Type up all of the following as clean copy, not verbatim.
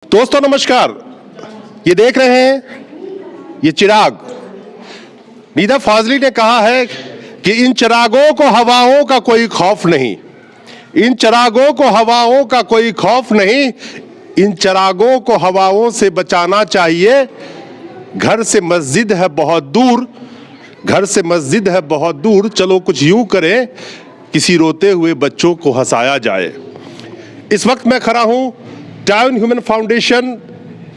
दोस्तों नमस्कार। ये देख रहे हैं ये चिराग। नीदा फाजली ने कहा है कि इन चिरागों को हवाओं का कोई खौफ नहीं, इन चिरागों को हवाओं का कोई खौफ नहीं, इन चिरागों को हवाओं से बचाना चाहिए। घर से मस्जिद है बहुत दूर, घर से मस्जिद है बहुत दूर, चलो कुछ यूं करें किसी रोते हुए बच्चों को हंसाया जाए। इस वक्त मैं खड़ा हूं टाउन ह्यूमन फाउंडेशन,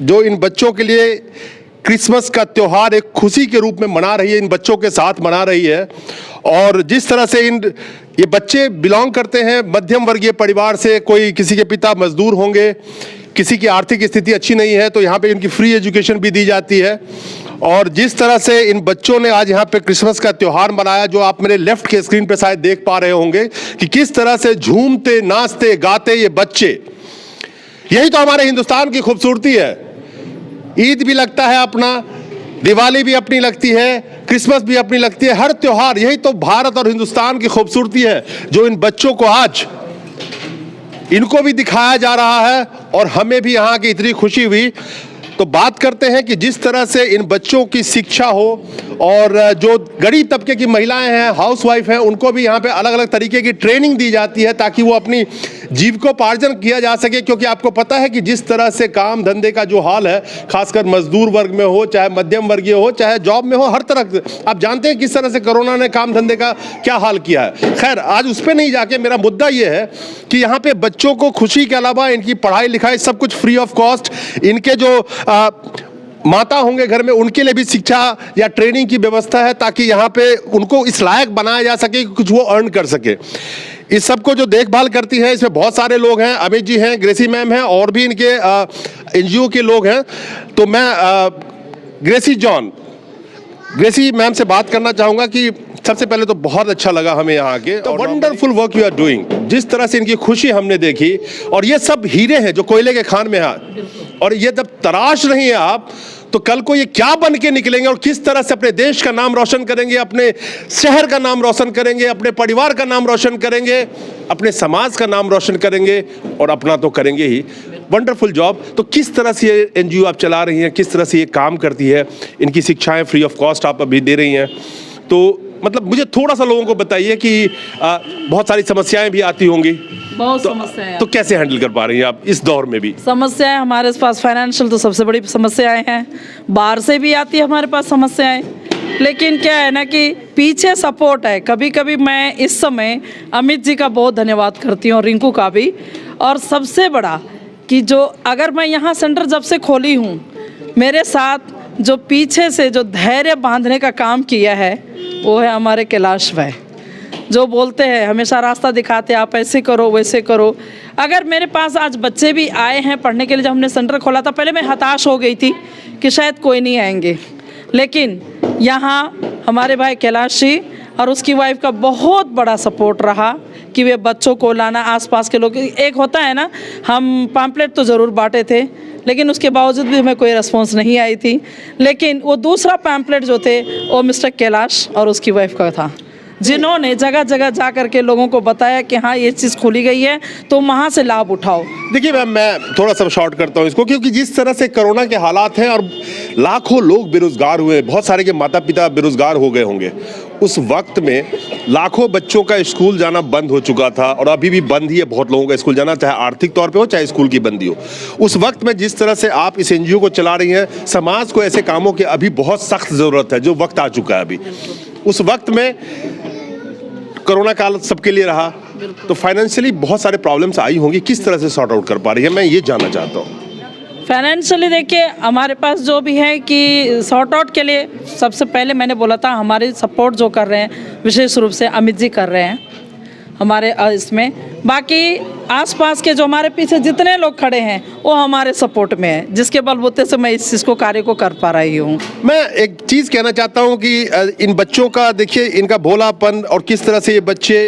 जो इन बच्चों के लिए क्रिसमस का त्यौहार एक खुशी के रूप में मना रही है, इन बच्चों के साथ मना रही है। और जिस तरह से ये बच्चे बिलोंग करते हैं मध्यम वर्गीय परिवार से, कोई किसी के पिता मजदूर होंगे, किसी की आर्थिक स्थिति अच्छी नहीं है, तो यहाँ पे इनकी फ्री एजुकेशन भी दी जाती है। और जिस तरह से इन बच्चों ने आज यहाँ पे क्रिसमस का त्यौहार मनाया, जो आप मेरे लेफ्ट के स्क्रीन पे शायद देख पा रहे होंगे कि किस तरह से झूमते नाचते गाते ये बच्चे। यही तो हमारे हिंदुस्तान की खूबसूरती है। ईद भी लगता है अपना, दिवाली भी अपनी लगती है, क्रिसमस भी अपनी लगती है, हर त्योहार। यही तो भारत और हिंदुस्तान की खूबसूरती है, जो इन बच्चों को आज इनको भी दिखाया जा रहा है और हमें भी यहाँ की इतनी खुशी हुई। तो बात करते हैं कि जिस तरह से इन बच्चों की शिक्षा हो, और जो गरीब तबके की महिलाएं हैं, हाउसवाइफ हैं, उनको भी यहाँ पे अलग अलग तरीके की ट्रेनिंग दी जाती है ताकि वो अपनी जीविकोपार्जन किया जा सके। क्योंकि आपको पता है कि जिस तरह से काम धंधे का जो हाल है, खासकर मजदूर वर्ग में हो, चाहे मध्यम वर्गीय हो, चाहे जॉब में हो, हर तरह आप जानते हैं किस तरह से कोरोना ने काम धंधे का क्या हाल किया है। खैर, आज उस पर नहीं जाके मेरा मुद्दा ये है कि यहाँ पे बच्चों को खुशी के अलावा इनकी पढ़ाई लिखाई सब कुछ फ्री ऑफ कॉस्ट, इनके जो माता होंगे घर में, उनके लिए भी शिक्षा या ट्रेनिंग की व्यवस्था है ताकि यहाँ पे उनको इस लायक बनाया जा सके कि कुछ वो अर्न कर सके। इस सब को जो देखभाल करती है, इसमें बहुत सारे लोग हैं, अमित जी हैं, ग्रेसी मैम हैं, और भी इनके एनजीओ के लोग हैं। तो मैं ग्रेसी मैम से बात करना चाहूँगा कि सबसे पहले तो बहुत अच्छा लगा हमें यहाँ के, तो wonderful work you are doing. जिस तरह से इनकी खुशी हमने देखी, और ये सब हीरे हैं जो कोयले के खान में हैं, और ये जब तराश रही हैं आप, तो कल को ये क्या बन के निकलेंगे और किस तरह से अपने देश का नाम रोशन करेंगे, अपने शहर का नाम रोशन करेंगे, अपने परिवार का नाम रोशन करेंगे, अपने समाज का नाम रोशन करेंगे, और अपना तो करेंगे ही। Wonderful job. तो किस तरह से ये एनजीओ आप चला रही हैं, किस तरह से ये काम करती है, इनकी शिक्षाएं फ्री ऑफ कॉस्ट आप अभी दे रही हैं, तो मतलब मुझे थोड़ा सा लोगों को बताइए कि बहुत सारी समस्याएं भी आती होंगी। बहुत समस्याएं, तो कैसे हैंडल कर पा रही हैं आप इस दौर में भी? समस्याएं हमारे पास फाइनेंशियल तो सबसे बड़ी समस्याएं हैं, बाहर से भी आती है हमारे पास समस्याएं, लेकिन क्या है ना कि पीछे सपोर्ट है। कभी कभी मैं इस समय अमित जी का बहुत धन्यवाद करती हूँ, रिंकू का भी। और सबसे बड़ा कि जो अगर मैं यहाँ सेंटर जब से खोली हूँ, मेरे साथ जो पीछे से जो धैर्य बांधने का काम किया है, वो है हमारे कैलाश भाई, जो बोलते हैं हमेशा रास्ता दिखाते, आप ऐसे करो वैसे करो। अगर मेरे पास आज बच्चे भी आए हैं पढ़ने के लिए, जब हमने सेंटर खोला था, पहले मैं हताश हो गई थी कि शायद कोई नहीं आएंगे, लेकिन यहाँ हमारे भाई कैलाश जी और उसकी वाइफ का बहुत बड़ा सपोर्ट रहा कि वे बच्चों को लाना, आसपास के लोग। एक होता है ना, हम पैम्पलेट तो ज़रूर बांटे थे, लेकिन उसके बावजूद भी हमें कोई रिस्पॉन्स नहीं आई थी। लेकिन वो दूसरा पैम्पलेट जो थे, वो मिस्टर कैलाश और उसकी वाइफ का था, जिन्होंने जगह जगह जा करके लोगों को बताया कि हाँ ये चीज़ खुली गई है, तो वहाँ से लाभ उठाओ। देखिए मैम, मैं थोड़ा सा शॉर्ट करता हूँ इसको, क्योंकि जिस तरह से कोरोना के हालात हैं और लाखों लोग बेरोजगार हुए, बहुत सारे के माता पिता बेरोजगार हो गए होंगे, उस वक्त में लाखों बच्चों का स्कूल जाना बंद हो चुका था, और अभी भी बंद ही है बहुत लोगों का स्कूल जाना, चाहे आर्थिक तौर पे हो चाहे स्कूल की बंदी हो। उस वक्त में जिस तरह से आप इस एनजीओ को चला रही हैं, समाज को ऐसे कामों की अभी बहुत सख्त ज़रूरत है, जो वक्त आ चुका है अभी। उस वक्त में कोरोना काल सबके लिए रहा, तो फाइनेंशियली बहुत सारे प्रॉब्लम्स आई होंगी, किस तरह से सॉर्ट आउट कर पा रही है, मैं ये जानना चाहता हूँ। फाइनेंशियली देखिए, हमारे पास जो भी है कि सॉर्ट आउट के लिए सबसे पहले मैंने बोला था, हमारे सपोर्ट जो कर रहे हैं विशेष रूप से अमित जी कर रहे हैं हमारे इसमें। बाकी आसपास के जो हमारे पीछे जितने लोग खड़े हैं, वो हमारे सपोर्ट में है, जिसके बलबूते से मैं इस चीज़ को कार्य को कर पा रही हूँ। मैं एक चीज़ कहना चाहता हूँ कि इन बच्चों का देखिए, इनका भोलापन, और किस तरह से ये बच्चे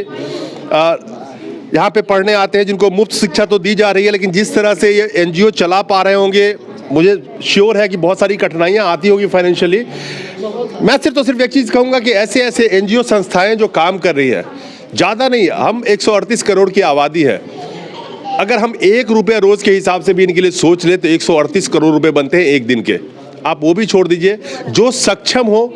यहाँ पे पढ़ने आते हैं, जिनको मुफ्त शिक्षा तो दी जा रही है, लेकिन जिस तरह से ये एनजीओ चला पा रहे होंगे, मुझे श्योर है कि बहुत सारी कठिनाइयाँ आती होगी फाइनेंशियली। मैं सिर्फ एक चीज़ कहूँगा कि ऐसे ऐसे एनजीओ संस्थाएं जो काम कर रही है, ज़्यादा नहीं, हम 138 करोड़ की आबादी है, अगर हम 1 रुपया रोज के हिसाब से भी इनके लिए सोच ले तो 138 करोड़ रुपए बनते हैं एक दिन के। आप वो भी छोड़ दीजिए, जो सक्षम हो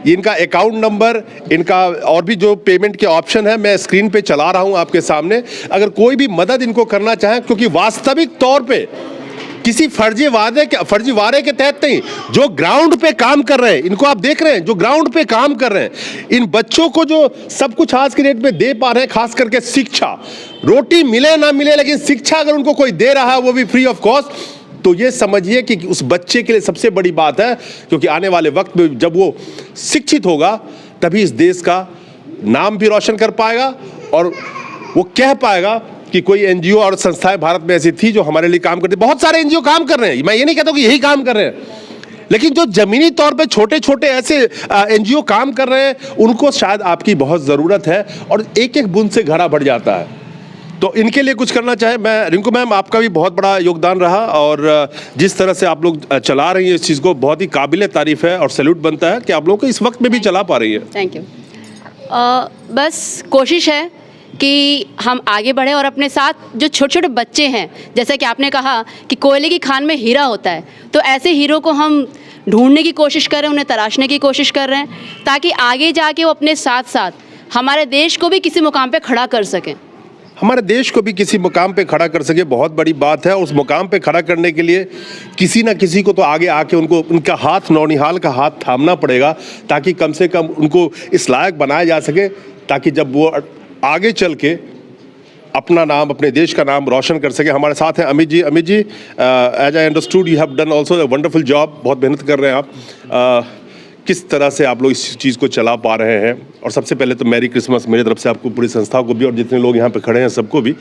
इनका अकाउंट नंबर, इनका और भी जो पेमेंट के ऑप्शन है मैं स्क्रीन पे चला रहा हूं आपके सामने। अगर कोई भी मदद इनको करना चाहे, क्योंकि वास्तविक तौर पे किसी फर्जी वादे के तहत नहीं, जो ग्राउंड पे काम कर रहे हैं, इनको आप देख रहे हैं जो ग्राउंड पे काम कर रहे हैं, इन बच्चों को जो सब कुछ आज के डेट में दे पा रहे हैं, खास करके शिक्षा, रोटी मिले ना मिले लेकिन शिक्षा अगर उनको कोई दे रहा है वो भी फ्री ऑफ कॉस्ट, तो ये समझिए कि उस बच्चे के लिए सबसे बड़ी बात है। क्योंकि आने वाले वक्त में जब वो शिक्षित होगा तभी इस देश का नाम भी रोशन कर पाएगा और वो कह पाएगा कि कोई एनजीओ और संस्थाएं भारत में ऐसी थी जो हमारे लिए काम करती। बहुत सारे एनजीओ काम कर रहे हैं, मैं ये नहीं कहता कि यही काम कर रहे हैं, लेकिन जो जमीनी तौर पे छोटे छोटे ऐसे एनजीओ काम कर रहे हैं उनको शायद आपकी बहुत ज़रूरत है और एक एक बूंद से घड़ा भर जाता है। तो इनके लिए कुछ करना चाहे, मैं रिंकू मैम आपका भी बहुत बड़ा योगदान रहा और जिस तरह से आप लोग चला रही हैं इस चीज़ को, बहुत ही काबिल तारीफ़ है और सैल्यूट बनता है कि आप लोगों को इस वक्त में भी चला पा रही है। Thank you. बस कोशिश है कि हम आगे बढ़े और अपने साथ जो छोटे छोटे बच्चे हैं, जैसा कि आपने कहा कि कोयले की खान में हीरा होता है, तो ऐसे हीरो को हम ढूंढने की कोशिश कर रहे हैं, उन्हें तराशने की कोशिश कर रहे हैं ताकि आगे जाके वो अपने साथ साथ हमारे देश को भी किसी मुकाम पे खड़ा कर सकें। हमारे देश को भी किसी मुकाम पे खड़ा कर सके, बहुत बड़ी बात है। उस मुकाम पे खड़ा करने के लिए किसी ना किसी को तो आगे आके उनको उनका हाथ, नौनिहाल का हाथ थामना पड़ेगा ताकि कम से कम उनको इस लायक बनाया जा सके ताकि जब वो आगे चल के अपना नाम, अपने देश का नाम रोशन कर सके। हमारे साथ हैं Amit ji. Amit ji, as I understood you have done also a wonderful job, बहुत मेहनत कर रहे हैं आप। किस तरह से आप लोग इस चीज़ को चला पा रहे हैं? और सबसे पहले तो मैरी क्रिसमस मेरी तरफ से आपको, पूरी संस्था को भी और जितने लोग यहाँ पे खड़े हैं सबको भी।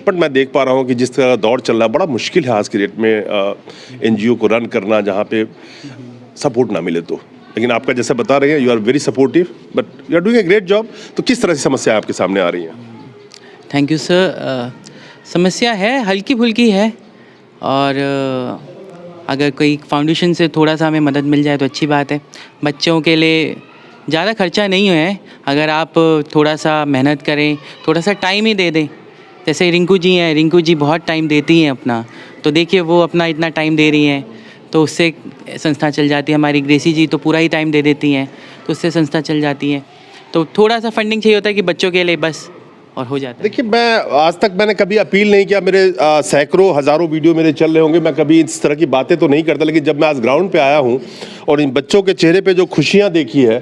बट मैं देख पा रहा हूँ कि जिस तरह दौर चल रहा है, बड़ा मुश्किल है आज की डेट में एनजीओ को रन करना जहाँ पे सपोर्ट ना मिले तो। लेकिन आपका जैसे बता रहे हैं, you are very supportive but you are doing a great job. तो किस तरह की समस्या आपके सामने आ रही हैं? Thank you sir. समस्या है, हल्की फुल्की है, और अगर कोई फाउंडेशन से थोड़ा सा हमें मदद मिल जाए तो अच्छी बात है। बच्चों के लिए ज़्यादा खर्चा नहीं है, अगर आप थोड़ा सा मेहनत करें, थोड़ा सा टाइम ही दे दें। जैसे रिंकू जी हैं, रिंकू जी बहुत टाइम देती हैं अपना, तो देखिए वो अपना इतना टाइम दे रही हैं तो उससे संस्था चल जाती है। हमारी ग्रेसी जी तो पूरा ही टाइम दे देती हैं तो उससे संस्था चल जाती है। तो थोड़ा सा फंडिंग चाहिए होता है कि बच्चों के लिए बस, और हो जाता है। देखिए, मैं आज तक मैंने कभी अपील नहीं किया, मेरे सैकड़ों हज़ारों वीडियो मेरे चल रहे होंगे, मैं कभी इस तरह की बातें तो नहीं करता, लेकिन जब मैं आज ग्राउंड पे आया हूँ और इन बच्चों के चेहरे पे जो खुशियाँ देखी है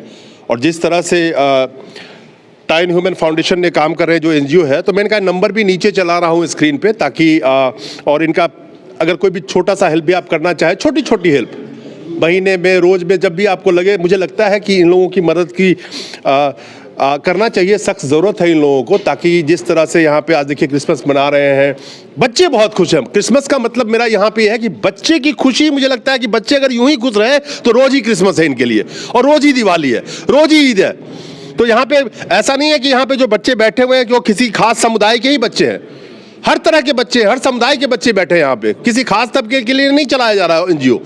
और जिस तरह से टाइन ह्यूमन फाउंडेशन ने काम कर रहे हैं जो एनजीओ है, तो मैं इनका नंबर भी नीचे चला रहा हूँ स्क्रीन पे ताकि और इनका अगर कोई भी छोटा सा हेल्प भी आप करना चाहे, छोटी छोटी हेल्प, महीने में, रोज़ में, जब भी आपको लगे, मुझे लगता है कि इन लोगों की मदद की करना चाहिए। सख्त ज़रूरत है इन लोगों को, ताकि जिस तरह से यहाँ पे आज देखिए क्रिसमस मना रहे हैं, बच्चे बहुत खुश हैं। क्रिसमस का मतलब मेरा यहाँ पे है कि बच्चे की खुशी, मुझे लगता है कि बच्चे अगर यूं ही खुश रहे तो रोज़ ही क्रिसमस है इनके लिए, और रोज़ ही दिवाली है, रोज़ ही ईद है। तो यहाँ पे ऐसा नहीं है कि यहाँ पे जो बच्चे बैठे हुए हैं कि वो किसी खास समुदाय के ही बच्चे हैं, हर तरह के बच्चे, हर समुदाय के बच्चे बैठे हैं यहाँ पे, किसी खास तबके के लिए नहीं चलाया जा रहा है एनजीओ।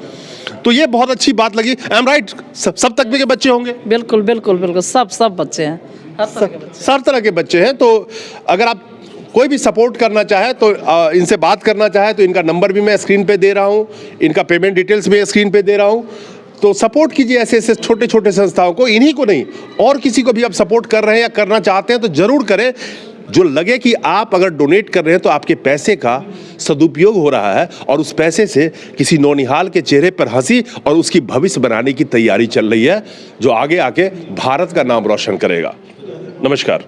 तो ये बहुत अच्छी बात लगी। आई एम राइट, सब तबके के बच्चे होंगे? बिल्कुल बिल्कुल बिल्कुल, सब बच्चे हैं, हर तरह के बच्चे, हर तरह के बच्चे हैं। तो अगर आप कोई भी सपोर्ट करना चाहे तो इनसे बात करना चाहे तो इनका नंबर भी मैं स्क्रीन पे दे रहा हूँ, इनका पेमेंट डिटेल्स भी स्क्रीन पे दे रहा हूँ। तो सपोर्ट कीजिए ऐसे ऐसे छोटे छोटे संस्थाओं को, इन्हीं को नहीं, और किसी को भी आप सपोर्ट कर रहे हैं या करना चाहते हैं तो जरूर करें। जो लगे कि आप अगर डोनेट कर रहे हैं तो आपके पैसे का सदुपयोग हो रहा है और उस पैसे से किसी नौनिहाल के चेहरे पर हंसी और उसकी भविष्य बनाने की तैयारी चल रही है, जो आगे आके भारत का नाम रोशन करेगा। नमस्कार।